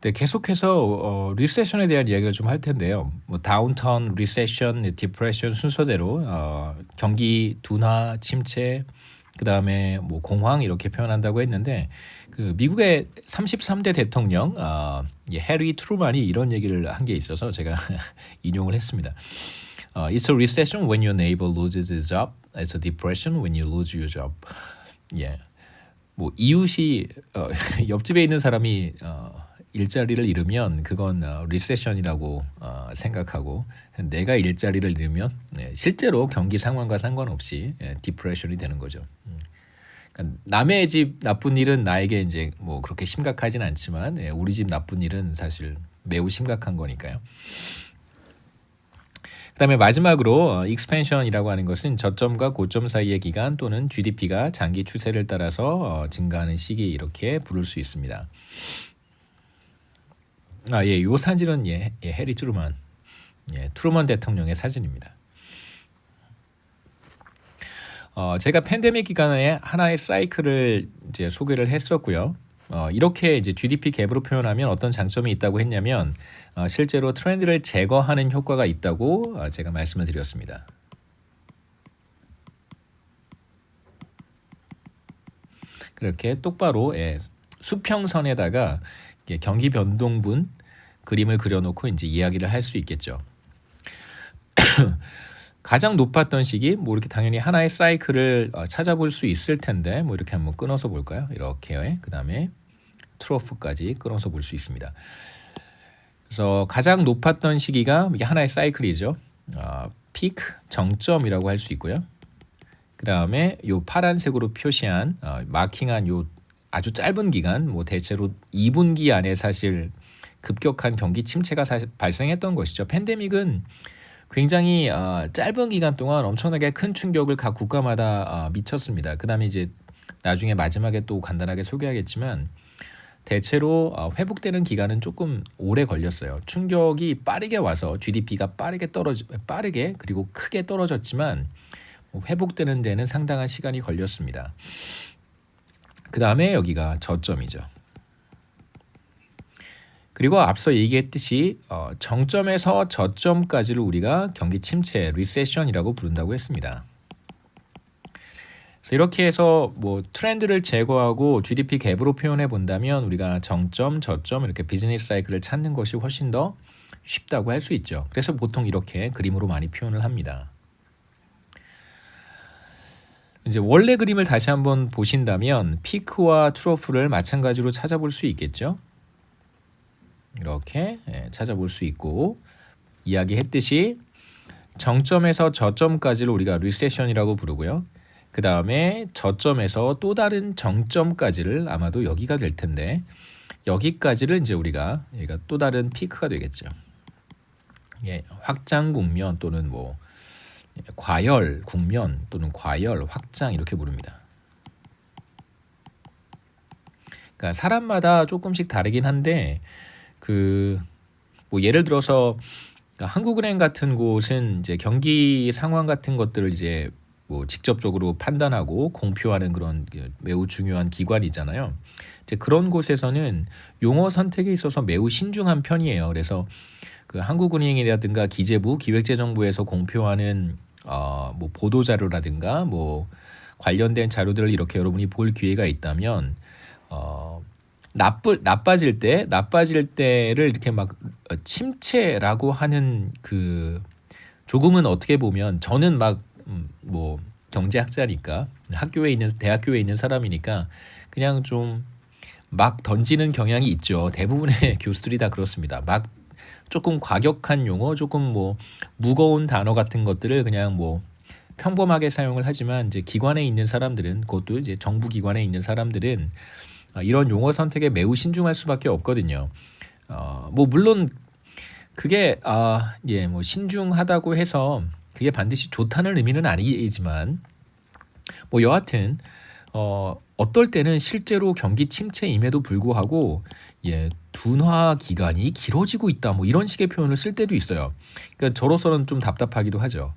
네, 계속해서 리세션에 대한 이야기를 좀 할 텐데요. 뭐 다운턴, 리세션, 디프레션 순서대로 경기 둔화, 침체, 그다음에 뭐 공황 이렇게 표현한다고 했는데 그 미국의 33대 대통령 해리 트루만이 이런 얘기를 한 게 있어서 제가 인용을 했습니다. It's a recession when your neighbor loses his job. It's a depression when you lose your job. 예. 뭐 이웃이 옆집에 있는 사람이 일자리를 잃으면 그건 리세션이라고 생각하고 내가 일자리를 잃으면 실제로 경기 상황과 상관없이 디프레션이 되는 거죠. 그러니까 남의 집 나쁜 일은 나에게 이제 뭐 그렇게 심각하진 않지만 우리 집 나쁜 일은 사실 매우 심각한 거니까요. 그다음에 마지막으로 익스펜션이라고 하는 것은 저점과 고점 사이의 기간 또는 GDP가 장기 추세를 따라서 증가하는 시기 이렇게 부를 수 있습니다. 요 사진은 해리 트루먼, 트루먼 대통령의 사진입니다. 제가 팬데믹 기간에 하나의 사이클을 이제 소개를 했었고요. 이렇게 이제 GDP 갭으로 표현하면 어떤 장점이 있다고 했냐면 실제로 트렌드를 제거하는 효과가 있다고 제가 말씀을 드렸습니다. 그렇게 똑바로 수평선에다가 경기 변동분 그림을 그려놓고 이제 이야기를 할 수 있겠죠. 가장 높았던 시기 뭐 이렇게 당연히 하나의 사이클을 찾아볼 수 있을 텐데 뭐 이렇게 한번 끊어서 볼까요? 이렇게 그다음에 트로프까지 끊어서 볼 수 있습니다. 그래서 가장 높았던 시기가 이게 하나의 사이클이죠. 피크 정점이라고 할 수 있고요. 그다음에 요 파란색으로 표시한 마킹한 요 아주 짧은 기간 뭐 대체로 2분기 안에 사실 급격한 경기 침체가 사실 발생했던 것이죠. 팬데믹은 굉장히 짧은 기간 동안 엄청나게 큰 충격을 각 국가마다 미쳤습니다. 그다음에 이제 나중에 마지막에 또 간단하게 소개하겠지만 대체로 회복되는 기간은 조금 오래 걸렸어요. 충격이 빠르게 와서 GDP가 빠르게 그리고 크게 떨어졌지만 회복되는 데는 상당한 시간이 걸렸습니다. 그다음에 여기가 저점이죠. 그리고 앞서 얘기했듯이 정점에서 저점까지를 우리가 경기 침체, 리세션이라고 부른다고 했습니다. 그래서 이렇게 해서 뭐 트렌드를 제거하고 GDP 갭으로 표현해 본다면 우리가 정점, 저점 이렇게 비즈니스 사이클을 찾는 것이 훨씬 더 쉽다고 할 수 있죠. 그래서 보통 이렇게 그림으로 많이 표현을 합니다. 이제 원래 그림을 다시 한번 보신다면 피크와 트로프를 마찬가지로 찾아볼 수 있겠죠. 이렇게 찾아볼 수 있고 이야기했듯이 정점에서 저점까지를 우리가 리세션이라고 부르고요. 그 다음에 저점에서 또 다른 정점까지를 아마도 여기가 될 텐데 여기까지를 이제 우리가 얘가 또 다른 피크가 되겠죠. 확장 국면 또는 뭐 과열 국면 또는 과열 확장 이렇게 부릅니다. 그러니까 사람마다 조금씩 다르긴 한데 뭐 예를 들어서 한국은행 같은 곳은 이제 경기 상황 같은 것들을 이제 뭐 직접적으로 판단하고 공표하는 그런 매우 중요한 기관이잖아요. 이제 그런 곳에서는 용어 선택에 있어서 매우 신중한 편이에요. 그래서 그 한국은행이라든가 기재부, 기획재정부에서 공표하는 뭐 보도 자료라든가 뭐 관련된 자료들을 이렇게 여러분이 볼 기회가 있다면 나빠질 때를 이렇게 막 침체라고 하는 그 조금은 어떻게 보면 저는 막 뭐 경제학자니까 대학교에 있는 사람이니까 그냥 좀 막 던지는 경향이 있죠. 대부분의 교수들이 다 그렇습니다. 막 조금 과격한 용어, 조금 뭐 무거운 단어 같은 것들을 그냥 뭐 평범하게 사용을 하지만 이제 기관에 있는 사람들은 그것도 이제 정부 기관에 있는 사람들은 이런 용어 선택에 매우 신중할 수밖에 없거든요. 뭐 물론 그게 뭐 신중하다고 해서 그게 반드시 좋다는 의미는 아니지만 뭐 여하튼 어떨 때는 실제로 경기 침체임에도 불구하고 둔화 기간이 길어지고 있다 뭐 이런 식의 표현을 쓸 때도 있어요. 그러니까 저로서는 좀 답답하기도 하죠.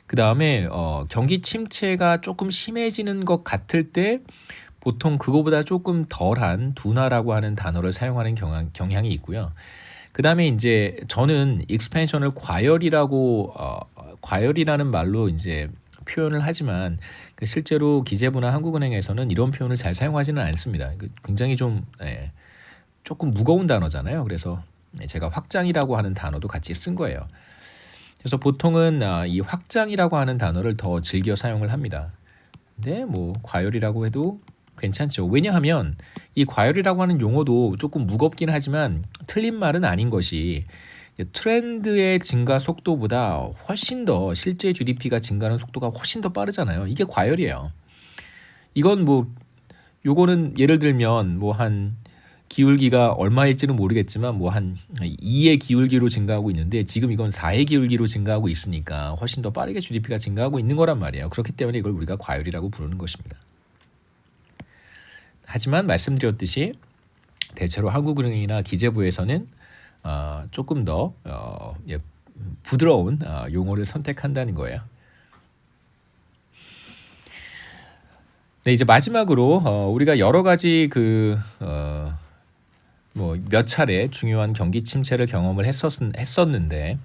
그 다음에 경기 침체가 조금 심해지는 것 같을 때 보통 그거보다 조금 덜한 둔화라고 하는 단어를 사용하는 경향이 있고요. 그 다음에 이제 저는 익스펜션을 과열이라는 말로 이제 표현을 하지만 실제로 기재부나 한국은행에서는 이런 표현을 잘 사용하지는 않습니다. 굉장히 좀 조금 무거운 단어잖아요. 그래서 제가 확장이라고 하는 단어도 같이 쓴 거예요. 그래서 보통은 이 확장이라고 하는 단어를 더 즐겨 사용을 합니다. 근데 뭐 과열이라고 해도 괜찮죠. 왜냐하면 이 과열이라고 하는 용어도 조금 무겁긴 하지만 틀린 말은 아닌 것이 트렌드의 증가 속도보다 훨씬 더 실제 GDP가 증가하는 속도가 훨씬 더 빠르잖아요. 이게 과열이에요. 이건 뭐 요거는 예를 들면 뭐 한 기울기가 얼마일지는 모르겠지만 뭐 한 2의 기울기로 증가하고 있는데 지금 이건 4의 기울기로 증가하고 있으니까 훨씬 더 빠르게 GDP가 증가하고 있는 거란 말이에요. 그렇기 때문에 이걸 우리가 과열이라고 부르는 것입니다. 하지만 말씀드렸듯이 대체로 한국은행이나 기재부에서는 조금 더 부드러운 용어를 선택한다는 거예요. 네, 이제 마지막으로 우리가 여러 가지 뭐 몇 차례 중요한 경기 침체를 경험을 했었는데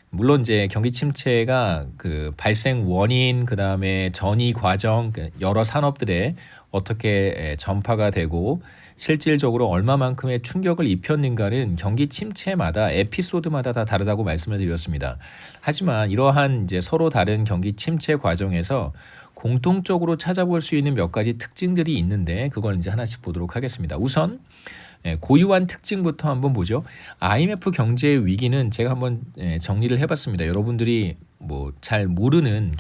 물론 이제 경기 침체가 그 발생 원인 그다음에 전이 과정 여러 산업들에 어떻게 전파가 되고 실질적으로 얼마만큼의 충격을 입혔는가는 경기 침체마다 에피소드마다 다 다르다고 말씀을 드렸습니다. 하지만 이러한 이제 서로 다른 경기 침체 과정에서 공통적으로 찾아볼 수 있는 몇 가지 특징들이 있는데 그걸 이제 하나씩 보도록 하겠습니다. 우선 고유한 특징부터 한번 보죠. IMF 경제 위기는 제가 한번 정리를 해봤습니다. 여러분들이 뭐 잘 모르는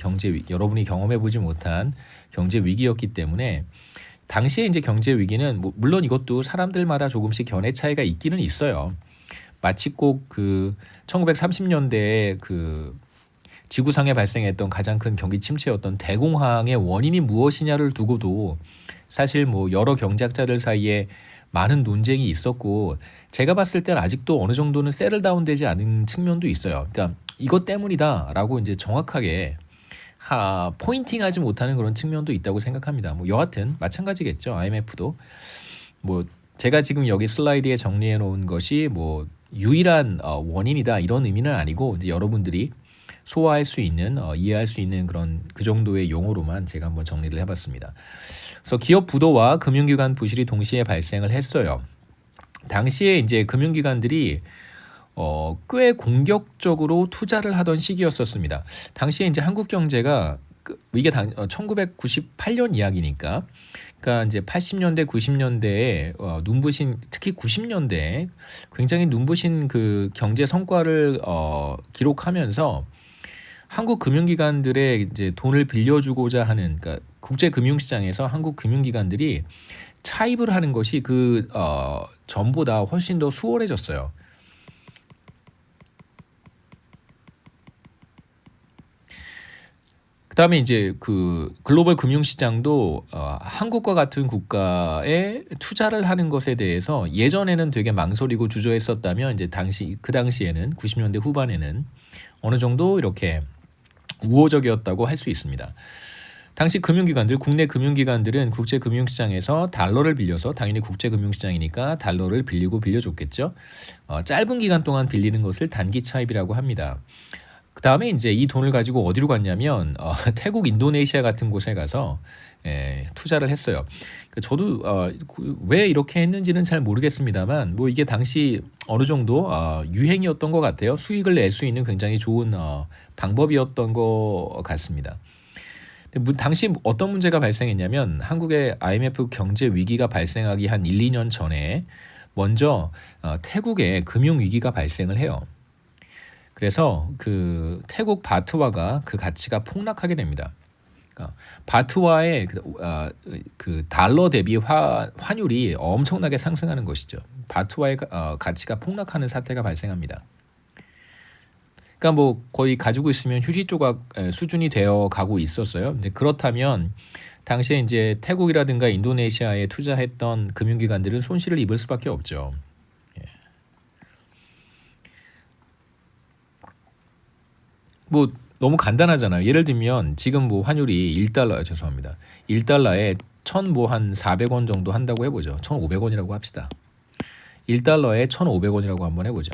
여러분이 경험해 보지 못한 경제 위기였기 때문에 당시에 이제 경제 위기는 물론 이것도 사람들마다 조금씩 견해 차이가 있기는 있어요. 마치 꼭 그 1930년대에 그 지구상에 발생했던 가장 큰 경기 침체였던 대공황의 원인이 무엇이냐를 두고도 사실 뭐 여러 경제학자들 사이에 많은 논쟁이 있었고 제가 봤을 때는 아직도 어느 정도는 셋tle 다운되지 않은 측면도 있어요. 그러니까 이것 때문이다라고 이제 정확하게 포인팅하지 못하는 그런 측면도 있다고 생각합니다. 뭐 여하튼 마찬가지겠죠. IMF도 뭐 제가 지금 여기 슬라이드에 정리해 놓은 것이 뭐 유일한 원인이다 이런 의미는 아니고 이제 여러분들이 소화할 수 있는 이해할 수 있는 그런 그 정도의 용어로만 제가 한번 정리를 해봤습니다. 그래서 기업 부도와 금융기관 부실이 동시에 발생을 했어요. 당시에 이제 금융기관들이 꽤 공격적으로 투자를 하던 시기였었습니다. 당시에 이제 한국 경제가 이게 1998년 이야기니까, 그러니까 이제 80년대, 90년대에 눈부신 특히 90년대에 굉장히 눈부신 그 경제 성과를 기록하면서 한국 금융기관들의 이제 돈을 빌려주고자 하는 그러니까 국제 금융시장에서 한국 금융기관들이 차입을 하는 것이 그 전보다 훨씬 더 수월해졌어요. 그다음에 이제 그 글로벌 금융시장도 한국과 같은 국가에 투자를 하는 것에 대해서 예전에는 되게 망설이고 주저했었다면 이제 그 당시에는 90년대 후반에는 어느 정도 이렇게 우호적이었다고 할 수 있습니다. 당시 금융기관들, 국내 금융기관들은 국제 금융시장에서 달러를 빌려서 당연히 국제 금융시장이니까 달러를 빌려줬겠죠. 짧은 기간 동안 빌리는 것을 단기 차입이라고 합니다. 그 다음에 이제 이 돈을 가지고 어디로 갔냐면 태국, 인도네시아 같은 곳에 가서 투자를 했어요. 저도 왜 이렇게 했는지는 잘 모르겠습니다만 뭐 이게 당시 어느 정도 유행이었던 것 같아요. 수익을 낼 수 있는 굉장히 좋은 방법이었던 것 같습니다. 당시 어떤 문제가 발생했냐면 한국의 IMF 경제 위기가 발생하기 한 1, 2년 전에 먼저 태국에 금융 위기가 발생을 해요. 그래서 그 태국 바트화가 그 가치가 폭락하게 됩니다. 그러니까 바트화의 그 달러 대비 환율이 엄청나게 상승하는 것이죠. 바트화의 가치가 폭락하는 사태가 발생합니다. 그러니까 뭐 거의 가지고 있으면 휴지 조각 수준이 되어 가고 있었어요. 이제 그렇다면 당시에 이제 태국이라든가 인도네시아에 투자했던 금융기관들은 손실을 입을 수밖에 없죠. 뭐 너무 간단하잖아요. 예를 들면 지금 뭐 환율이 1달러 죄송합니다. 1달러에 뭐 한 400원 정도 한다고 해보죠. 1,500원이라고 합시다. 1달러에 1,500원이라고 한번 해보죠.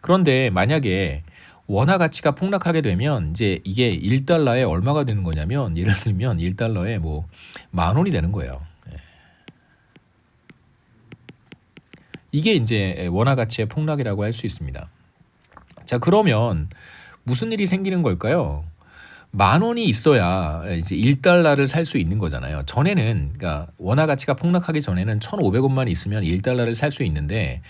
그런데 만약에 원화 가치가 폭락하게 되면 이제 이게 1달러에 얼마가 되는 거냐면, 예를 들면 1달러에 뭐 10,000원이 되는 거예요. 이게 이제 원화 가치의 폭락이라고 할 수 있습니다. 자, 그러면 무슨 일이 생기는 걸까요? 10,000원이 있어야 이제 1달러를 살 수 있는 거잖아요. 전에는, 그러니까 원화 가치가 폭락하기 전에는 1,500원만 있으면 1달러를 살 수 있는데,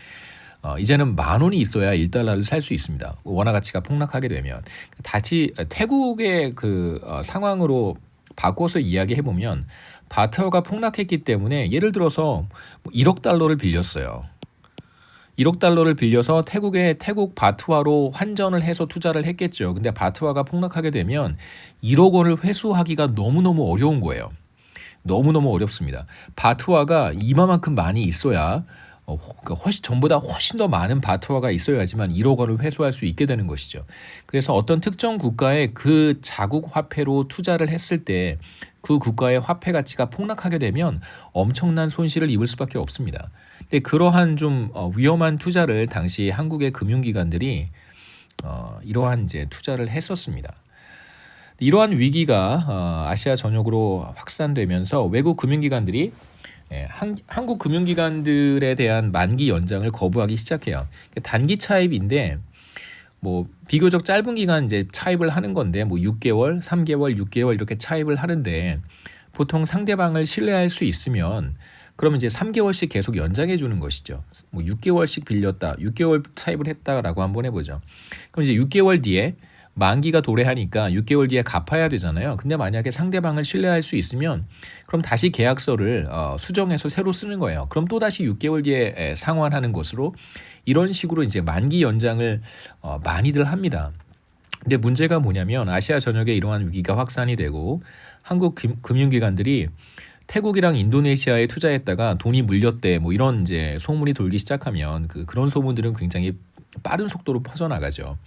이제는 10,000원이 있어야 1달러를 살 수 있습니다. 원화 가치가 폭락하게 되면. 다시 태국의 그 상황으로 바꿔서 이야기해 보면, 바트화가 폭락했기 때문에 예를 들어서 1억 달러를 빌렸어요. 1억 달러를 빌려서 태국 바트화로 환전을 해서 투자를 했겠죠. 근데 바트화가 폭락하게 되면 1억 원을 회수하기가 너무너무 어려운 거예요. 너무너무 어렵습니다. 바트화가 이만큼 많이 있어야, 그러니까 전보다 훨씬 더 많은 바트화가 있어야지만 1억 원을 회수할 수 있게 되는 것이죠. 그래서 어떤 특정 국가의 그 자국 화폐로 투자를 했을 때 그 국가의 화폐 가치가 폭락하게 되면 엄청난 손실을 입을 수밖에 없습니다. 근데 그러한 좀 위험한 투자를 당시 한국의 금융기관들이 이러한 이제 투자를 했었습니다. 이러한 위기가 아시아 전역으로 확산되면서 외국 금융기관들이 한국 금융기관들에 대한 만기 연장을 거부하기 시작해요. 단기 차입인데 뭐 비교적 짧은 기간 이제 차입을 하는 건데, 뭐 6개월, 3개월, 6개월 이렇게 차입을 하는데, 보통 상대방을 신뢰할 수 있으면 그러면 이제 3개월씩 계속 연장해 주는 것이죠. 뭐 6개월씩 빌렸다, 6개월 차입을 했다라고 한번 해보죠. 그럼 이제 6개월 뒤에 만기가 도래하니까 6개월 뒤에 갚아야 되잖아요. 근데 만약에 상대방을 신뢰할 수 있으면 그럼 다시 계약서를 수정해서 새로 쓰는 거예요. 그럼 또 다시 6개월 뒤에 상환하는 것으로, 이런 식으로 이제 만기 연장을 많이들 합니다. 근데 문제가 뭐냐면 아시아 전역에 이러한 위기가 확산이 되고 한국 금융기관들이 태국이랑 인도네시아에 투자했다가 돈이 물렸대, 뭐 이런 이제 소문이 돌기 시작하면 그런 소문들은 굉장히 빠른 속도로 퍼져나가죠.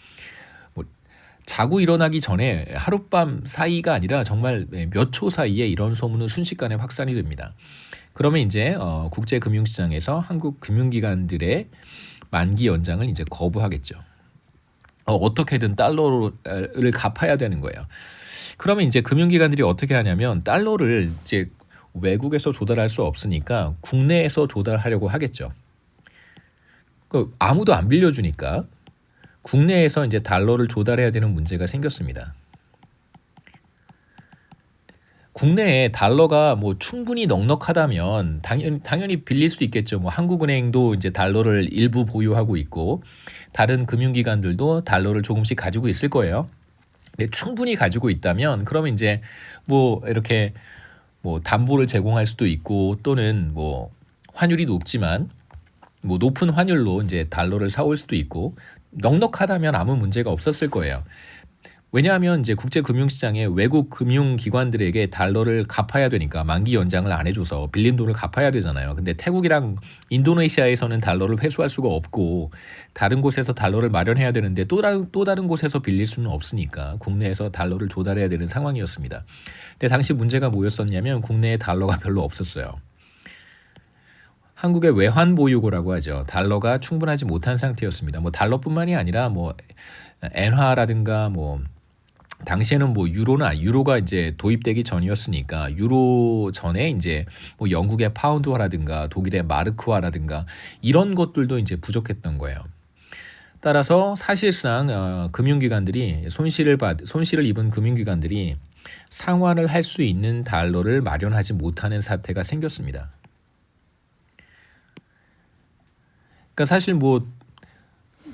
자고 일어나기 전에 하룻밤 사이가 아니라 정말 몇 초 사이에 이런 소문은 순식간에 확산이 됩니다. 그러면 이제 국제금융시장에서 한국 금융기관들의 만기 연장을 이제 거부하겠죠. 어떻게든 달러를 갚아야 되는 거예요. 그러면 이제 금융기관들이 어떻게 하냐면 달러를 이제 외국에서 조달할 수 없으니까 국내에서 조달하려고 하겠죠. 아무도 안 빌려주니까 국내에서 이제 달러를 조달해야 되는 문제가 생겼습니다. 국내에 달러가 뭐 충분히 넉넉하다면 당연히 빌릴 수 있겠죠. 뭐 한국은행도 이제 달러를 일부 보유하고 있고 다른 금융기관들도 달러를 조금씩 가지고 있을 거예요. 근데 충분히 가지고 있다면 그러면 이제 뭐 이렇게 뭐 담보를 제공할 수도 있고, 또는 뭐 환율이 높지만 뭐 높은 환율로 이제 달러를 사올 수도 있고, 넉넉하다면 아무 문제가 없었을 거예요. 왜냐하면 이제 국제금융시장에 외국 금융기관들에게 달러를 갚아야 되니까 만기 연장을 안 해줘서 빌린 돈을 갚아야 되잖아요. 근데 태국이랑 인도네시아에서는 달러를 회수할 수가 없고 다른 곳에서 달러를 마련해야 되는데 또 다른 곳에서 빌릴 수는 없으니까 국내에서 달러를 조달해야 되는 상황이었습니다. 근데 당시 문제가 뭐였었냐면 국내에 달러가 별로 없었어요. 한국의 외환 보유고라고 하죠. 달러가 충분하지 못한 상태였습니다. 뭐 달러뿐만이 아니라 뭐 엔화라든가 뭐 당시에는 뭐 유로가 이제 도입되기 전이었으니까 유로 전에 이제 뭐 영국의 파운드화라든가 독일의 마르크화라든가 이런 것들도 이제 부족했던 거예요. 따라서 사실상 금융기관들이 손실을 입은 금융기관들이 상환을 할 수 있는 달러를 마련하지 못하는 사태가 생겼습니다. 그러니까 사실 뭐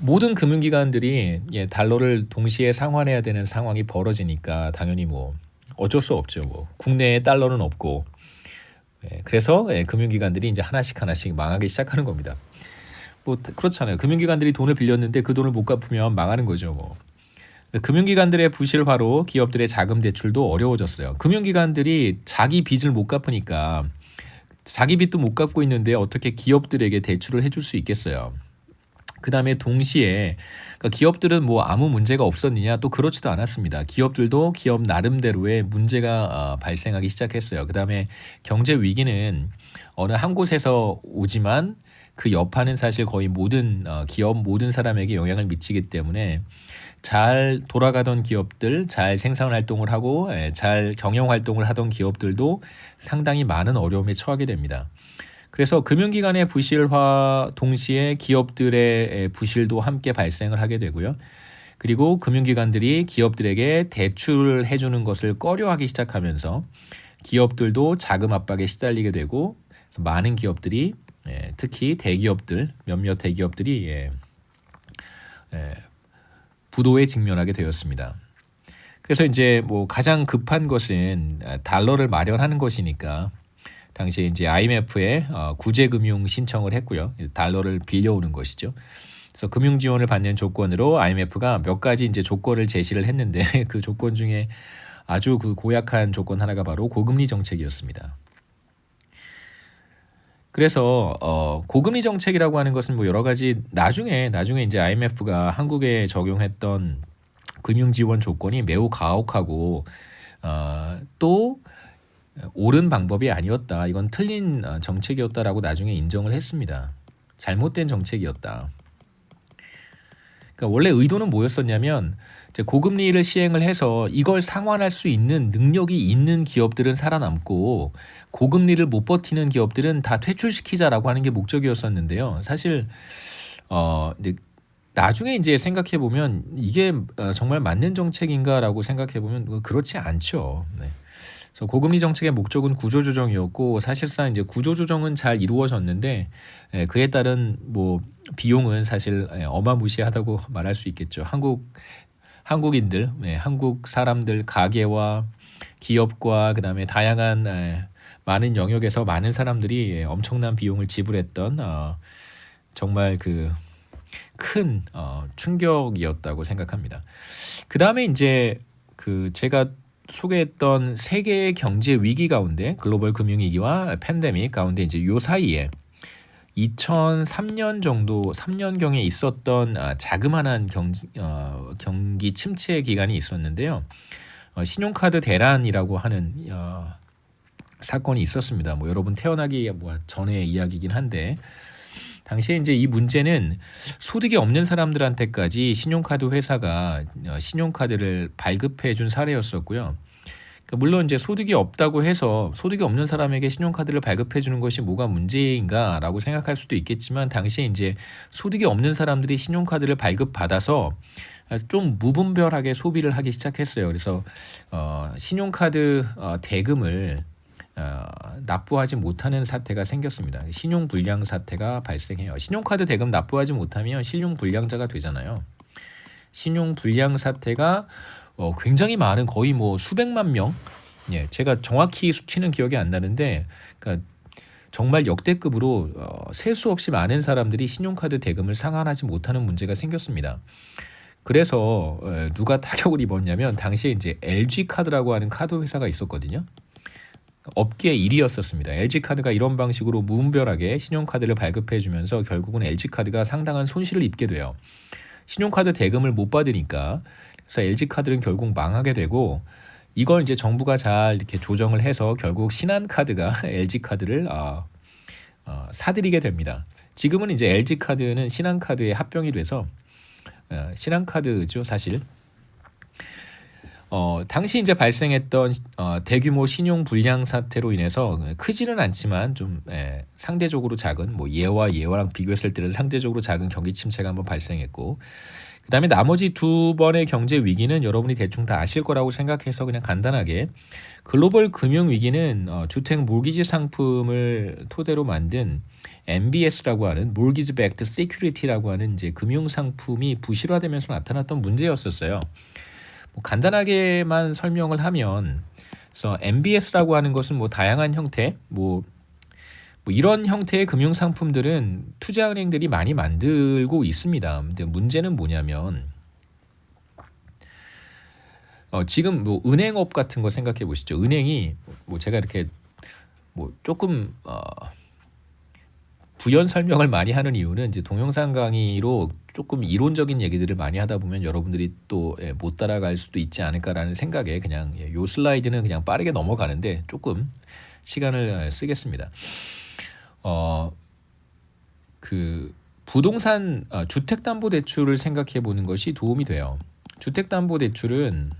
모든 금융기관들이 달러를 동시에 상환해야 되는 상황이 벌어지니까 당연히 뭐 어쩔 수 없죠. 뭐 국내에 달러는 없고, 그래서 금융기관들이 이제 하나씩 망하기 시작하는 겁니다. 뭐 그렇잖아요. 금융기관들이 돈을 빌렸는데 그 돈을 못 갚으면 망하는 거죠. 뭐 금융기관들의 부실화로 기업들의 자금 대출도 어려워졌어요. 금융기관들이 자기 빚을 못 갚으니까 자기 빚도 못 갚고 있는데 어떻게 기업들에게 대출을 해줄 수 있겠어요. 그다음에 동시에 그러니까 기업들은 뭐 아무 문제가 없었느냐 또 그렇지도 않았습니다. 기업들도 기업 나름대로의 문제가 발생하기 시작했어요. 그다음에 경제 위기는 어느 한 곳에서 오지만 그 여파는 사실 거의 모든 기업 모든 사람에게 영향을 미치기 때문에 잘 돌아가던 기업들, 잘 생산 활동을 하고 잘 경영 활동을 하던 기업들도 상당히 많은 어려움에 처하게 됩니다. 그래서 금융기관의 부실화 동시에 기업들의 부실도 함께 발생을 하게 되고요. 그리고 금융기관들이 기업들에게 대출을 해주는 것을 꺼려하기 시작하면서 기업들도 자금 압박에 시달리게 되고 많은 기업들이 특히 대기업들 몇몇 대기업들이 부도에 직면하게 되었습니다. 그래서 이제 뭐 가장 급한 것은 달러를 마련하는 것이니까 당시에 이제 IMF에 구제금융 신청을 했고요. 달러를 빌려오는 것이죠. 그래서 금융 지원을 받는 조건으로 IMF가 몇 가지 이제 조건을 제시를 했는데 그 조건 중에 아주 그 고약한 조건 하나가 바로 고금리 정책이었습니다. 그래서 고금리 정책이라고 하는 것은 뭐 여러 가지 나중에 이제 IMF가 한국에 적용했던 금융 지원 조건이 매우 가혹하고 또 옳은 방법이 아니었다. 이건 틀린 정책이었다라고 나중에 인정을 했습니다. 잘못된 정책이었다. 그러니까 원래 의도는 뭐였었냐면 이제 고금리를 시행을 해서 이걸 상환할 수 있는 능력이 있는 기업들은 살아남고 고금리를 못 버티는 기업들은 다 퇴출시키자라고 하는 게 목적이었었는데요. 사실 근데 나중에 이제 생각해 보면 이게 정말 맞는 정책인가라고 생각해 보면 그렇지 않죠. 네. 그래서 고금리 정책의 목적은 구조조정이었고 사실상 이제 구조조정은 잘 이루어졌는데 그에 따른 뭐 비용은 사실 어마무시하다고 말할 수 있겠죠. 한국인들, 한국 사람들 가계와 기업과 그다음에 다양한 많은 영역에서 많은 사람들이 엄청난 비용을 지불했던 정말 그 큰 충격이었다고 생각합니다. 그다음에 이제 그 제가 소개했던 세계의 경제 위기 가운데 글로벌 금융위기와 팬데믹 가운데 이제 요 사이에 2003년 정도 3년경에 있었던 자그마한 경기 침체 기간이 있었는데요. 신용카드 대란이라고 하는 사건이 있었습니다. 뭐 여러분 태어나기 전의 이야기이긴 한데 당시에 이제 이 문제는 소득이 없는 사람들한테까지 신용카드 회사가 신용카드를 발급해 준 사례였었고요. 물론 이제 소득이 없다고 해서 소득이 없는 사람에게 신용카드를 발급해 주는 것이 뭐가 문제인가라고 생각할 수도 있겠지만 당시에 이제 소득이 없는 사람들이 신용카드를 발급받아서 좀 무분별하게 소비를 하기 시작했어요. 그래서 신용카드 대금을 납부하지 못하는 사태가 생겼습니다. 신용불량 사태가 발생해요. 신용카드 대금 납부하지 못하면 신용불량자가 되잖아요. 신용불량 사태가 굉장히 많은 거의 뭐 수백만 명, 제가 정확히 수치는 기억이 안 나는데, 그러니까 정말 역대급으로 셀 수 없이 많은 사람들이 신용카드 대금을 상환하지 못하는 문제가 생겼습니다. 그래서 누가 타격을 입었냐면 당시에 이제 LG 카드라고 하는 카드 회사가 있었거든요. 업계 1위였었습니다. LG카드가 이런 방식으로 무분별하게 신용카드를 발급해주면서 결국은 LG카드가 상당한 손실을 입게 돼요. 신용카드 대금을 못 받으니까 그래서 LG카드는 결국 망하게 되고 이걸 이제 정부가 잘 이렇게 조정을 해서 결국 신한카드가 LG카드를 사들이게 됩니다. 지금은 이제 LG카드는 신한카드에 합병이 돼서 신한카드죠 사실. 당시 이제 발생했던 대규모 신용 불량 사태로 인해서 크지는 않지만 좀 상대적으로 작은 뭐 예와랑 비교했을 때는 상대적으로 작은 경기 침체가 한번 발생했고 그다음에 나머지 두 번의 경제 위기는 여러분이 대충 다 아실 거라고 생각해서 그냥 간단하게 글로벌 금융 위기는 주택 모기지 상품을 토대로 만든 MBS라고 하는 Mortgage Backed Security라고 하는 이제 금융 상품이 부실화되면서 나타났던 문제였었어요. 뭐 간단하게만 설명을 하면 그래서 MBS라고 하는 것은 뭐 다양한 형태 뭐 이런 형태의 금융 상품들은 투자은행들이 많이 만들고 있습니다. 근데 문제는 뭐냐면 지금 뭐 은행업 같은 거 생각해 보시죠. 은행이 뭐 제가 이렇게 뭐 조금 부연 설명을 많이 하는 이유는 이제 동영상 강의로 조금 이론적인 얘기들을 많이 하다 보면 여러분들이 또 못 따라갈 수도 있지 않을까라는 생각에 그냥 요 슬라이드는 그냥 빠르게 넘어가는데 조금 시간을 쓰겠습니다. 그 부동산 주택담보대출을 생각해 보는 것이 도움이 돼요. 주택담보대출은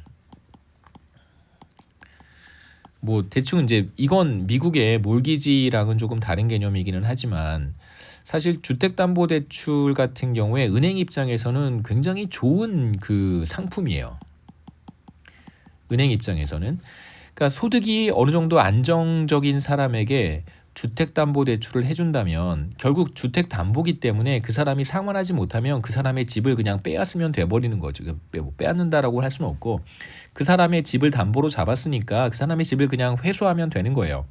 뭐 대충 이제 이건 미국의 몰기지랑은 조금 다른 개념이기는 하지만 사실 주택담보대출 같은 경우에 은행 입장에서는 굉장히 좋은 그 상품이에요. 은행 입장에서는 그러니까 소득이 어느 정도 안정적인 사람에게 주택담보대출을 해준다면 결국 주택담보기 때문에 그 사람이 상환하지 못하면 그 사람의 집을 그냥 빼앗으면 돼버리는 거죠. 빼앗는다라고 할 수는 없고 그 사람의 집을 담보로 잡았으니까 그 사람의 집을 그냥 회수하면 되는 거예요.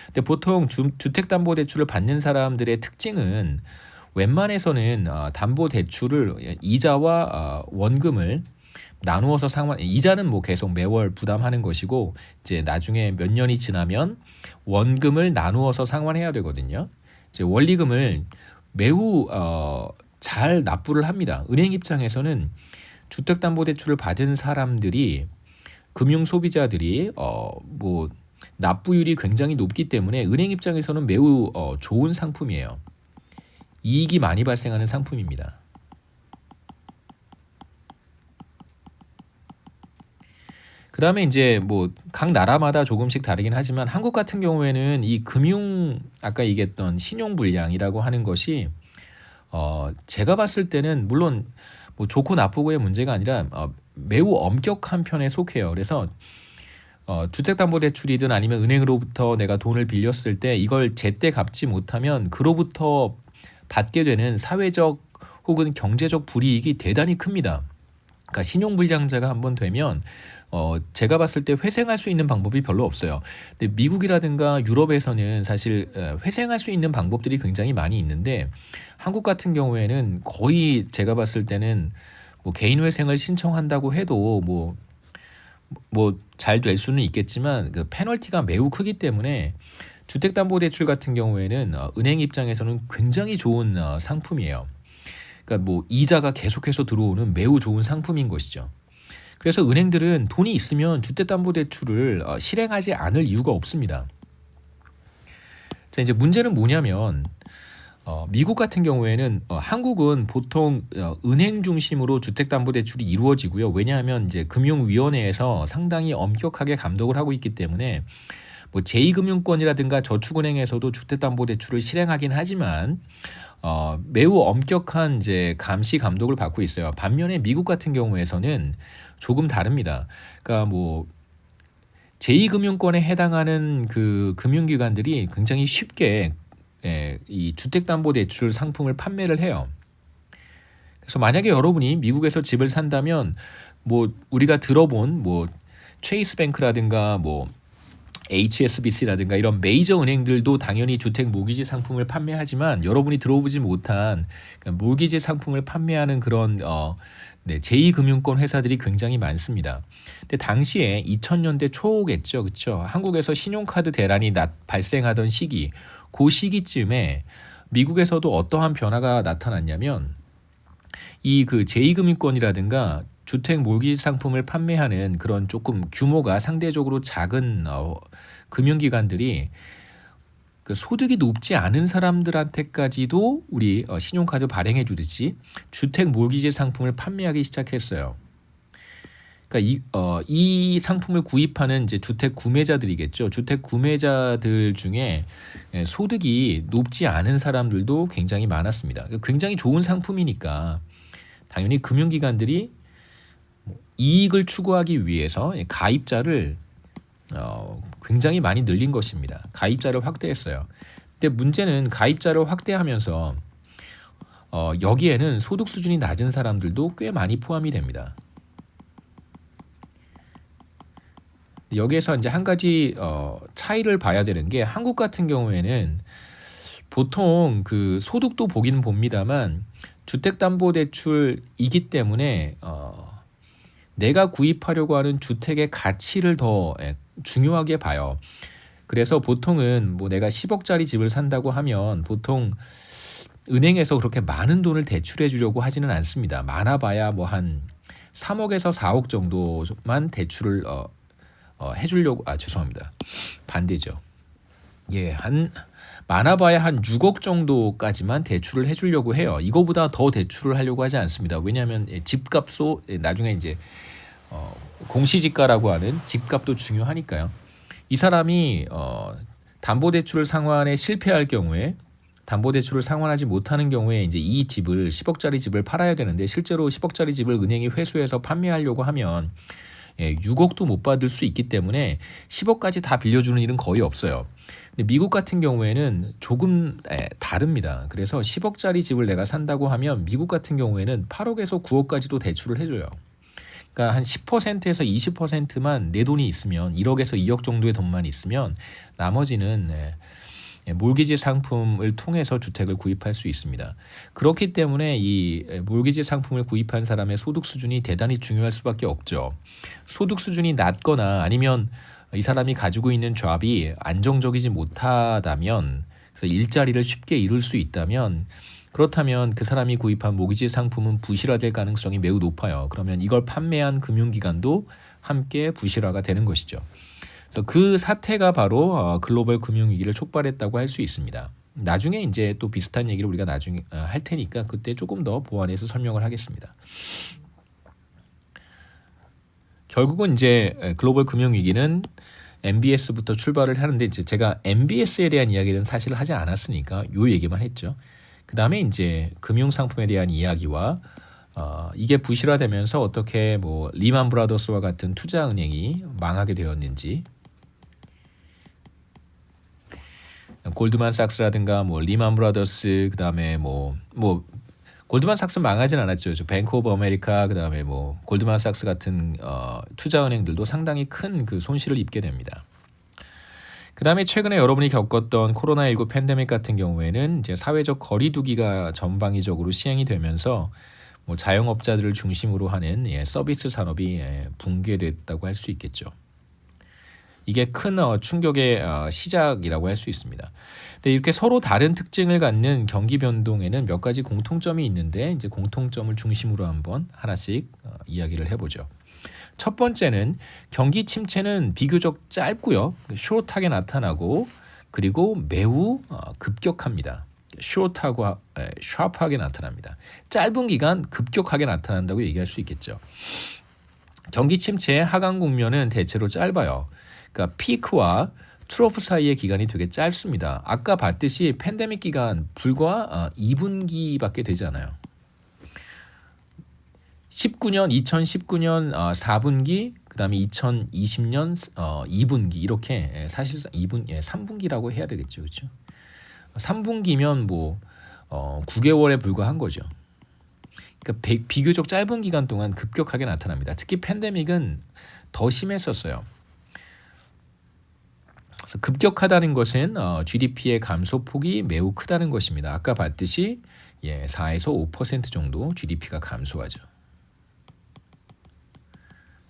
근데 보통 주택담보대출을 받는 사람들의 특징은 웬만해서는 담보대출을 이자와 원금을 나누어서 상환, 이자는 뭐 계속 매월 부담하는 것이고 이제 나중에 몇 년이 지나면 원금을 나누어서 상환해야 되거든요. 이제 원리금을 매우 잘 납부를 합니다. 은행 입장에서는 주택담보대출을 받은 사람들이 금융 소비자들이 뭐 납부율이 굉장히 높기 때문에 은행 입장에서는 매우 좋은 상품이에요. 이익이 많이 발생하는 상품입니다. 그 다음에 이제 뭐 각 나라마다 조금씩 다르긴 하지만 한국 같은 경우에는 이 금융 아까 얘기했던 신용불량이라고 하는 것이 제가 봤을 때는 물론 뭐 좋고 나쁘고의 문제가 아니라 매우 엄격한 편에 속해요. 그래서 주택담보대출이든 아니면 은행으로부터 내가 돈을 빌렸을 때 이걸 제때 갚지 못하면 그로부터 받게 되는 사회적 혹은 경제적 불이익이 대단히 큽니다. 그러니까 신용불량자가 한번 되면 제가 봤을 때 회생할 수 있는 방법이 별로 없어요. 근데 미국이라든가 유럽에서는 사실 회생할 수 있는 방법들이 굉장히 많이 있는데 한국 같은 경우에는 거의 제가 봤을 때는 뭐 개인 회생을 신청한다고 해도 뭐 잘 될 수는 있겠지만 그 페널티가 매우 크기 때문에 주택담보대출 같은 경우에는 은행 입장에서는 굉장히 좋은 상품이에요. 그러니까 뭐 이자가 계속해서 들어오는 매우 좋은 상품인 것이죠. 그래서 은행들은 돈이 있으면 주택담보대출을 실행하지 않을 이유가 없습니다. 자, 이제 문제는 뭐냐면 미국 같은 경우에는 한국은 보통 은행 중심으로 주택담보대출이 이루어지고요. 왜냐하면 이제 금융위원회에서 상당히 엄격하게 감독을 하고 있기 때문에 뭐 제2금융권이라든가 저축은행에서도 주택담보대출을 실행하긴 하지만 매우 엄격한 이제 감시 감독을 받고 있어요. 반면에 미국 같은 경우에서는 조금 다릅니다. 그러니까 뭐 제2금융권에 해당하는 그 금융기관들이 굉장히 쉽게 이 주택담보대출 상품을 판매를 해요. 그래서 만약에 여러분이 미국에서 집을 산다면 뭐 우리가 들어본 뭐 체이스뱅크라든가 뭐 HSBC라든가 이런 메이저 은행들도 당연히 주택 모기지 상품을 판매하지만 여러분이 들어보지 못한 모기지 상품을 판매하는 그런 제2금융권 회사들이 굉장히 많습니다. 근데 당시에 2000년대 초겠죠, 그렇죠? 한국에서 신용카드 대란이 발생하던 시기, 그 시기쯤에 미국에서도 어떠한 변화가 나타났냐면 이 그 제2금융권이라든가 주택 모기지 상품을 판매하는 그런 조금 규모가 상대적으로 작은 금융기관들이 그 소득이 높지 않은 사람들한테까지도 우리 신용카드 발행해 주듯이 주택 모기지 상품을 판매하기 시작했어요. 그러니까 이 상품을 구입하는 이제 주택 구매자들이겠죠. 주택 구매자들 중에 소득이 높지 않은 사람들도 굉장히 많았습니다. 굉장히 좋은 상품이니까 당연히 금융기관들이 이익을 추구하기 위해서 가입자를 굉장히 많이 늘린 것입니다. 가입자를 확대했어요. 근데 문제는 가입자를 확대하면서 여기에는 소득 수준이 낮은 사람들도 꽤 많이 포함이 됩니다. 여기에서 이제 한 가지 차이를 봐야 되는 게 한국 같은 경우에는 보통 그 소득도 보기는 봅니다만 주택담보대출이기 때문에 내가 구입하려고 하는 주택의 가치를 더 중요하게 봐요. 그래서 보통은 뭐 내가 10억짜리 집을 산다고 하면 보통 은행에서 그렇게 많은 돈을 대출해 주려고 하지는 않습니다. 많아봐야 뭐 한 3억에서 4억 정도만 대출을 해주려고 죄송합니다. 반대죠. 예, 한 많아봐야 한 6억 정도까지만 대출을 해주려고 해요. 이거보다 더 대출을 하려고 하지 않습니다. 왜냐하면 집값도 나중에 이제 공시지가라고 하는 집값도 중요하니까요. 이 사람이 담보대출을 상환에 실패할 경우에 담보대출을 상환하지 못하는 경우에 이제 이 집을 10억짜리 집을 팔아야 되는데 실제로 10억짜리 집을 은행이 회수해서 판매하려고 하면 6억도 못 받을 수 있기 때문에 10억까지 다 빌려주는 일은 거의 없어요. 근데 미국 같은 경우에는 조금 다릅니다. 그래서 10억짜리 집을 내가 산다고 하면 미국 같은 경우에는 8억에서 9억까지도 대출을 해줘요. 그러니까 한 10%에서 20%만 내 돈이 있으면 1억에서 2억 정도의 돈만 있으면 나머지는 몰기지 상품을 통해서 주택을 구입할 수 있습니다. 그렇기 때문에 이 몰기지 상품을 구입한 사람의 소득 수준이 대단히 중요할 수밖에 없죠. 소득 수준이 낮거나 아니면 이 사람이 가지고 있는 잡이 안정적이지 못하다면 그래서 일자리를 쉽게 이룰 수 있다면 그렇다면 그 사람이 구입한 모기지 상품은 부실화될 가능성이 매우 높아요. 그러면 이걸 판매한 금융기관도 함께 부실화가 되는 것이죠. 그래서 그 사태가 바로 글로벌 금융위기를 촉발했다고 할 수 있습니다. 나중에 이제 또 비슷한 얘기를 우리가 나중에 할 테니까 그때 조금 더 보완해서 설명을 하겠습니다. 결국은 이제 글로벌 금융위기는 MBS부터 출발을 하는데 이제 제가 MBS에 대한 이야기는 사실 하지 않았으니까 요 얘기만 했죠. 그 다음에 이제 금융상품에 대한 이야기와 이게 부실화되면서 어떻게 뭐 리만 브라더스와 같은 투자은행이 망하게 되었는지 골드만삭스라든가 뭐 리만 브라더스 그다음에 뭐 골드만삭스 망하진 않았죠. 뱅크 오브 아메리카 그다음에 뭐 골드만삭스 같은 투자은행들도 상당히 큰 그 손실을 입게 됩니다. 그다음에 최근에 여러분이 겪었던 코로나19 팬데믹 같은 경우에는 이제 사회적 거리두기가 전방위적으로 시행이 되면서 뭐 자영업자들을 중심으로 하는 서비스 산업이 붕괴됐다고 할 수 있겠죠. 이게 큰 충격의 시작이라고 할 수 있습니다. 근데 이렇게 서로 다른 특징을 갖는 경기 변동에는 몇 가지 공통점이 있는데 이제 공통점을 중심으로 한번 하나씩 이야기를 해보죠. 첫 번째는 경기 침체는 비교적 짧고요, 숏하게 나타나고 그리고 매우 급격합니다. 숏하고 샤프하게 나타납니다. 짧은 기간 급격하게 나타난다고 얘기할 수 있겠죠. 경기 침체의 하강 국면은 대체로 짧아요. 그러니까 피크와 트로프 사이의 기간이 되게 짧습니다. 아까 봤듯이 팬데믹 기간 불과 2분기밖에 되지 않아요. 2019년 4분기, 그다음에 2020년 2분기 이렇게 사실상 3분기라고 해야 되겠죠, 그렇죠? 3분기면 뭐 9개월에 불과한 거죠. 그러니까 비교적 짧은 기간 동안 급격하게 나타납니다. 특히 팬데믹은 더 심했었어요. 그래서 급격하다는 것은 GDP의 감소폭이 매우 크다는 것입니다. 아까 봤듯이 4에서 5% 정도 GDP가 감소하죠.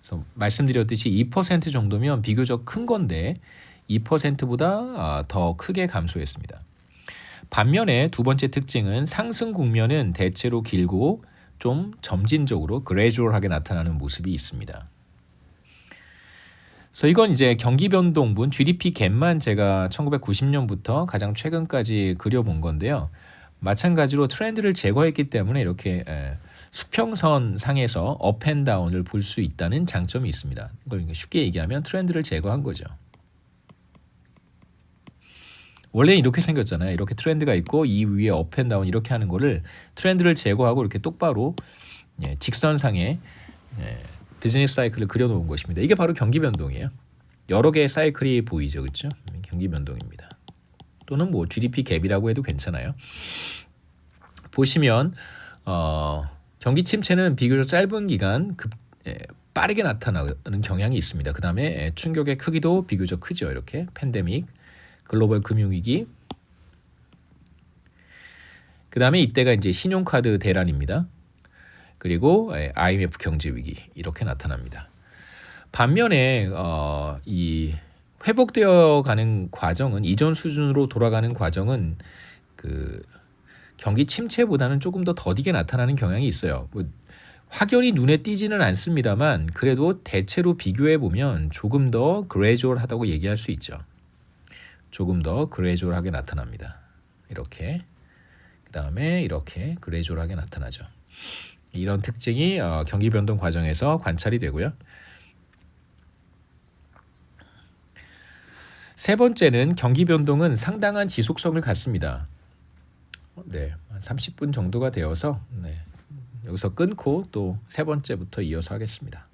그래서 말씀드렸듯이 2% 정도면 비교적 큰 건데 2%보다 더 크게 감소했습니다. 반면에 두 번째 특징은 상승 국면은 대체로 길고 좀 점진적으로 그레주얼하게 나타나는 모습이 있습니다. 그래서 이건 이제 경기 변동분 GDP 갭만 제가 1990년부터 가장 최근까지 그려본 건데요. 마찬가지로 트렌드를 제거했기 때문에 이렇게 수평선 상에서 업앤다운을 볼 수 있다는 장점이 있습니다. 이걸 쉽게 얘기하면 트렌드를 제거한 거죠. 원래 이렇게 생겼잖아요. 이렇게 트렌드가 있고 이 위에 업앤다운 이렇게 하는 거를 트렌드를 제거하고 이렇게 똑바로 직선상에 비즈니스 사이클을 그려놓은 것입니다. 이게 바로 경기 변동이에요. 여러 개의 사이클이 보이죠, 그렇죠? 경기 변동입니다. 또는 뭐 GDP 갭이라고 해도 괜찮아요. 보시면 경기 침체는 비교적 짧은 기간 빠르게 나타나는 경향이 있습니다. 그 다음에 충격의 크기도 비교적 크죠. 이렇게 팬데믹, 글로벌 금융위기. 그 다음에 이때가 이제 신용카드 대란입니다. 그리고 IMF 경제위기 이렇게 나타납니다. 반면에 이 회복되어 가는 과정은 이전 수준으로 돌아가는 과정은 그 경기 침체보다는 조금 더 더디게 나타나는 경향이 있어요. 뭐 확연히 눈에 띄지는 않습니다만 그래도 대체로 비교해 보면 조금 더 그레주얼하다고 얘기할 수 있죠. 조금 더 그레주얼하게 나타납니다. 이렇게 그 다음에 이렇게 그레주얼하게 나타나죠. 이런 특징이 경기 변동 과정에서 관찰이 되고요. 세 번째는 경기 변동은 상당한 지속성을 갖습니다. 네, 30분 정도가 되어서 여기서 끊고 또 세 번째부터 이어서 하겠습니다.